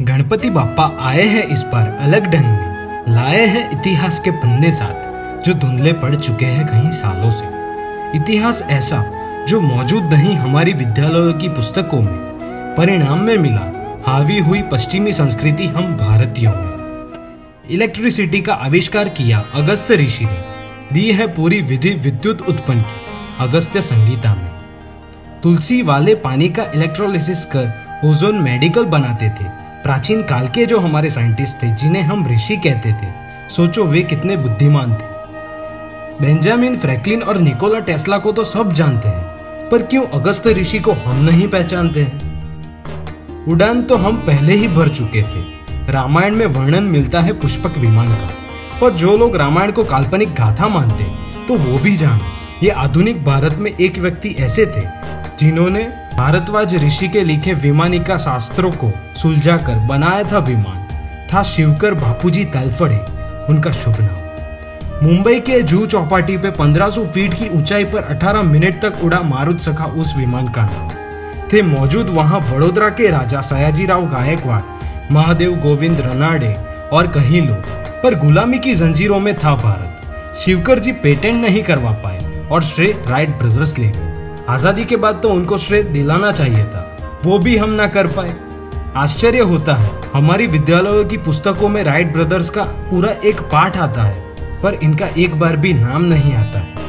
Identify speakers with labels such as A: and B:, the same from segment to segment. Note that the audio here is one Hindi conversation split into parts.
A: गणपति बाप्पा आए हैं इस बार अलग ढंग में, लाए हैं इतिहास के पन्ने साथ जो धुंधले पड़ चुके हैं कई सालों से। इतिहास ऐसा जो मौजूद नहीं हमारी विद्यालयों की पुस्तकों में, परिणाम में मिला हावी हुई पश्चिमी संस्कृति हम भारतीयों में। इलेक्ट्रिसिटी का आविष्कार किया अगस्त्य ऋषि ने, दी है पूरी विधि विद्युत उत्पन्न की अगस्त्य संगीता में। तुलसी वाले पानी का इलेक्ट्रोलिसिस कर ओजोन मेडिकल बनाते थे प्राचीन काल के जो हमारे साइंटिस्ट थे, जिन्हें हम ऋषि कहते थे। सोचो वे कितने बुद्धिमान थे। बेंजामिन फ्रैंकलिन और निकोला टेस्ला को तो सब जानते हैं, पर क्यों अगस्त्य ऋषि को हम नहीं पहचानते हैं? उड़ान तो हम पहले ही भर चुके थे। रामायण में वर्णन मिलता है पुष्पक विमान का, पर जो लोग रामायण को काल्पनिक गाथा मानते तो वो भी जाने ये आधुनिक भारत में एक व्यक्ति ऐसे थे जिन्होंने भारद्वाज ऋषि के लिखे विमानिका शास्त्रों को सुलझाकर बनाया था विमान, था शिवकर बापूजी तालफड़े उनका शुभ नाम। मुंबई के जुहू चौपाटी पे 1500 फीट की ऊंचाई पर 18 मिनट तक उड़ा मारुत सखा उस विमान का नाम। थे मौजूद वहां बड़ोदरा के राजा सयाजीराव गायकवाड़, महादेव गोविंद रनाडे और कई लोग, पर गुलामी की जंजीरों में था भारत। शिवकर जी पेटेंट नहीं करवा पाए और श्रेय राइट ब्रदर्स ले गए। आजादी के बाद तो उनको श्रेय दिलाना चाहिए था, वो भी हम ना कर पाए। आश्चर्य होता है, हमारी विद्यालयों की पुस्तकों में राइट ब्रदर्स का पूरा एक पाठ आता है, पर इनका एक बार भी नाम नहीं आता है।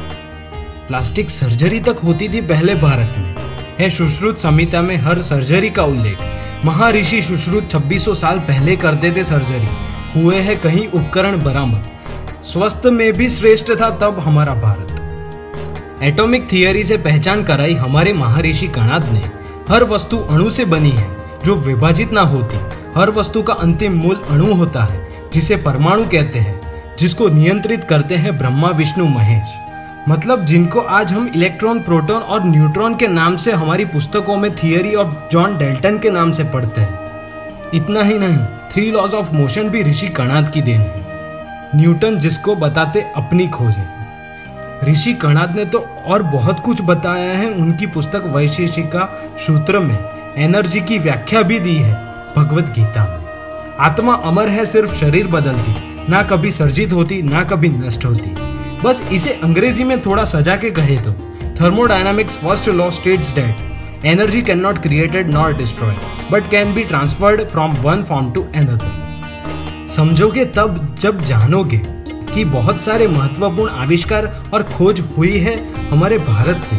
A: प्लास्टिक सर्जरी तक होती थी पहले भारत में, है सुश्रुत संहिता में हर सर्जरी का उल्लेख। महर्षि सुश्रुत 2600 साल पहले करते थे सर्जरी, हुए हैं कहीं उपकरण बरामद। स्वस्थ में भी श्रेष्ठ था तब हमारा भारत। एटॉमिक थियरी से पहचान कराई हमारे महर्षि कणाद ने। हर वस्तु अणु से बनी है जो विभाजित ना होती। हर वस्तु का अंतिम मूल अणु होता है जिसे परमाणु कहते हैं, जिसको नियंत्रित करते हैं ब्रह्मा विष्णु महेश। मतलब जिनको आज हम इलेक्ट्रॉन, प्रोटॉन और न्यूट्रॉन के नाम से हमारी पुस्तकों में थियरी ऑफ जॉन डाल्टन के नाम से पढ़ते हैं। इतना ही नहीं, 3 लॉज ऑफ मोशन भी ऋषि कणाद की देन है। न्यूटन जिसको बताते अपनी खोज है। ऋषि कणाद ने तो और बहुत कुछ बताया है। उनकी पुस्तक वैशेषिका सूत्र में एनर्जी की व्याख्या भी दी है भगवत गीता में। आत्मा अमर है, सिर्फ शरीर बदलती, ना कभी सर्जित होती ना कभी नष्ट होती। बस इसे अंग्रेजी में थोड़ा सजा के कहे तो thermodynamics first law states that energy can not created not destroy but can be transferred from one form to another. समझोगे तब जब जानोगे कि बहुत सारे महत्वपूर्ण आविष्कार और खोज हुई है हमारे भारत से,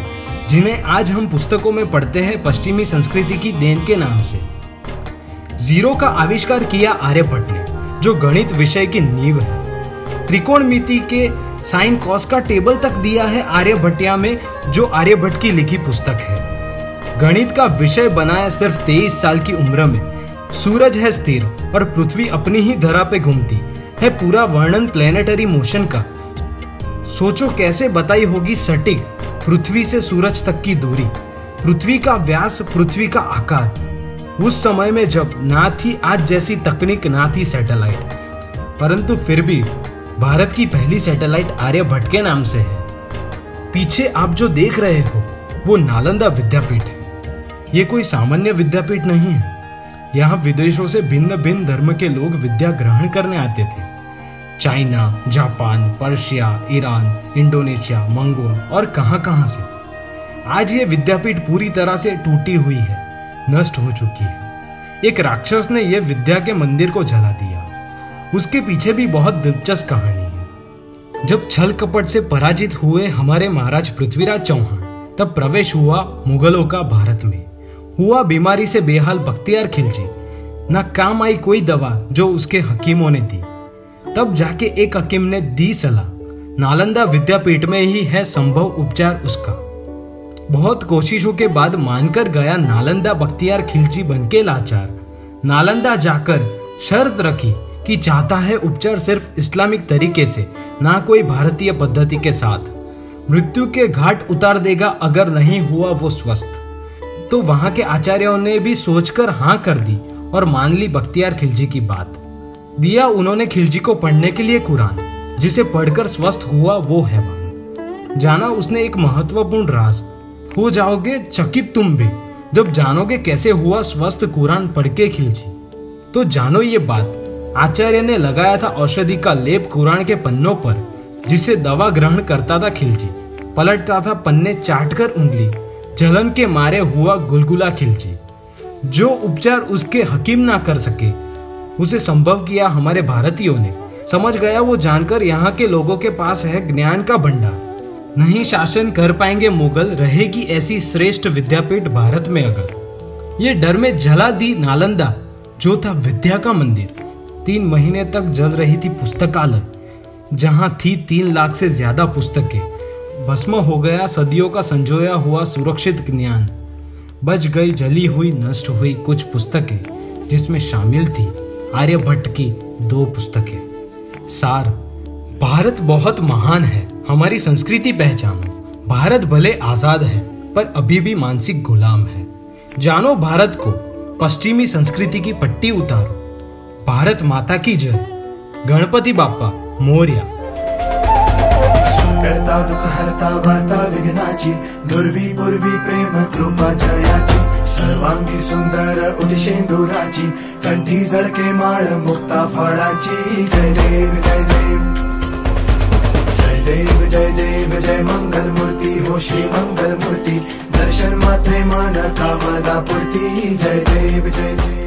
A: जिन्हें आज हम पुस्तकों में पढ़ते हैं पश्चिमी संस्कृति की देन के नाम से। जीरो का आविष्कार किया आर्यभट्ट ने, जो गणित विषय की नींव है। त्रिकोणमिति के साइन कॉस का टेबल तक दिया है आर्यभट्टिया में, जो आर्यभट्ट की लिखी पुस्तक है। गणित का विषय बनाया सिर्फ 23 साल की उम्र में। सूरज है स्थिर और पृथ्वी अपनी ही धरा पे घूमती है, पूरा वर्णन प्लेनेटरी मोशन का। सोचो कैसे बताई होगी सटीक पृथ्वी से सूरज तक की दूरी, पृथ्वी का व्यास, पृथ्वी का आकार। उस समय में जब ना थी आज जैसी तकनीक, ना थी सैटेलाइट, परंतु फिर भी भारत की पहली सैटेलाइट आर्यभट्ट के नाम से है। पीछे आप जो देख रहे हो वो नालंदा विद्यापीठ है। ये कोई सामान्य विद्यापीठ नहीं है। यहाँ विदेशों से भिन्न भिन्न धर्म के लोग विद्या ग्रहण करने आते थे। China, Japan, Persia, Iran, Indonesia, Mongol और कहां से। आज ये विद्यापीठ पूरी तरह से टूटी हुई है, नष्ट हो चुकी है। एक राक्षस ने यह विद्या के मंदिर को जला दिया। उसके पीछे भी बहुत दिलचस्प कहानी है। जब छल कपट से पराजित हुए हमारे महाराज पृथ्वीराज चौहान, तब प्रवेश हुआ मुगलों का भारत में। हुआ बीमारी से बेहाल बख्तियार खिलजी, ना काम आई कोई दवा जो उसके हकीमों ने दी। तब जाके एक हकीम ने दी सलाह, नालंदा विद्यापीठ में ही है संभव उपचार उसका। बहुत कोशिशों के बाद मानकर गया नालंदा बख्तियार खिलजी बनके लाचार। नालंदा जाकर शर्त रखी कि चाहता है उपचार सिर्फ इस्लामिक तरीके से, ना कोई भारतीय पद्धति के साथ। मृत्यु के घाट उतार देगा अगर नहीं हुआ वो स्वस्थ। तो वहां के आचार्यों ने भी सोचकर हाँ कर दी और मान ली बख्तियार खिलजी की बात। दिया उन्होंने खिलजी को पढ़ने के लिए कुरान, जिसे पढ़कर स्वस्थ हुआ वो हैवान। जाना उसने एक महत्वपूर्ण राज। हो जाओगे चकित तुम भी जब जानोगे कैसे हुआ स्वस्थ कुरान पढ़ के खिलजी। तो जानो ये बात, आचार्य ने लगाया था औषधि का लेप कुरान के पन्नों पर, जिसे दवा ग्रहण करता था खिलजी, पलटता था पन्ने चाटकर उंगली, जलन के मारे हुआ गुलगुला खिलजी। जो उपचार उसके हकीम ना कर सके, उसे संभव किया हमारे भारतीयों ने। समझ गया वो जानकर यहाँ के लोगों के पास है ज्ञान का भंडार। नहीं शासन कर पाएंगे मुगल, रहेगी ऐसी श्रेष्ठ विद्यापीठ भारत में अगर। ये डर में जला दी नालंदा, जो था विद्या का मंदिर। 3 महीने तक जल रही थी पुस्तकालय, जहां थी 3 लाख से ज्यादा पुस्तकें। भस्म हो गया सदियों का संजोया हुआ सुरक्षित ज्ञान। बच गई जली हुई नष्ट हुई कुछ पुस्तकें, जिसमें शामिल थी आर्यभट्ट की 2 पुस्तकें। सार, भारत बहुत महान है, हमारी संस्कृति पहचानो। भारत भले आजाद है, पर अभी भी मानसिक गुलाम है। जानो भारत को, पश्चिमी संस्कृति की पट्टी उतारो। भारत माता की जय। गणपति बाप्पा मोरया।
B: करता दुख हरता वार्ता विघ्नाची, दुर्वी पूर्वी प्रेम कृपा जयाची। सर्वांगी सुंदर उदिशेंदुराची, कंठी जळके माळ मुक्ता फळाची। जय देव जय देव जय देव जय देव जय मंगल मूर्ती हो श्री मंगल मूर्ती। दर्शन मात्रे मान कामना पूर्ती। जय देव जय देव।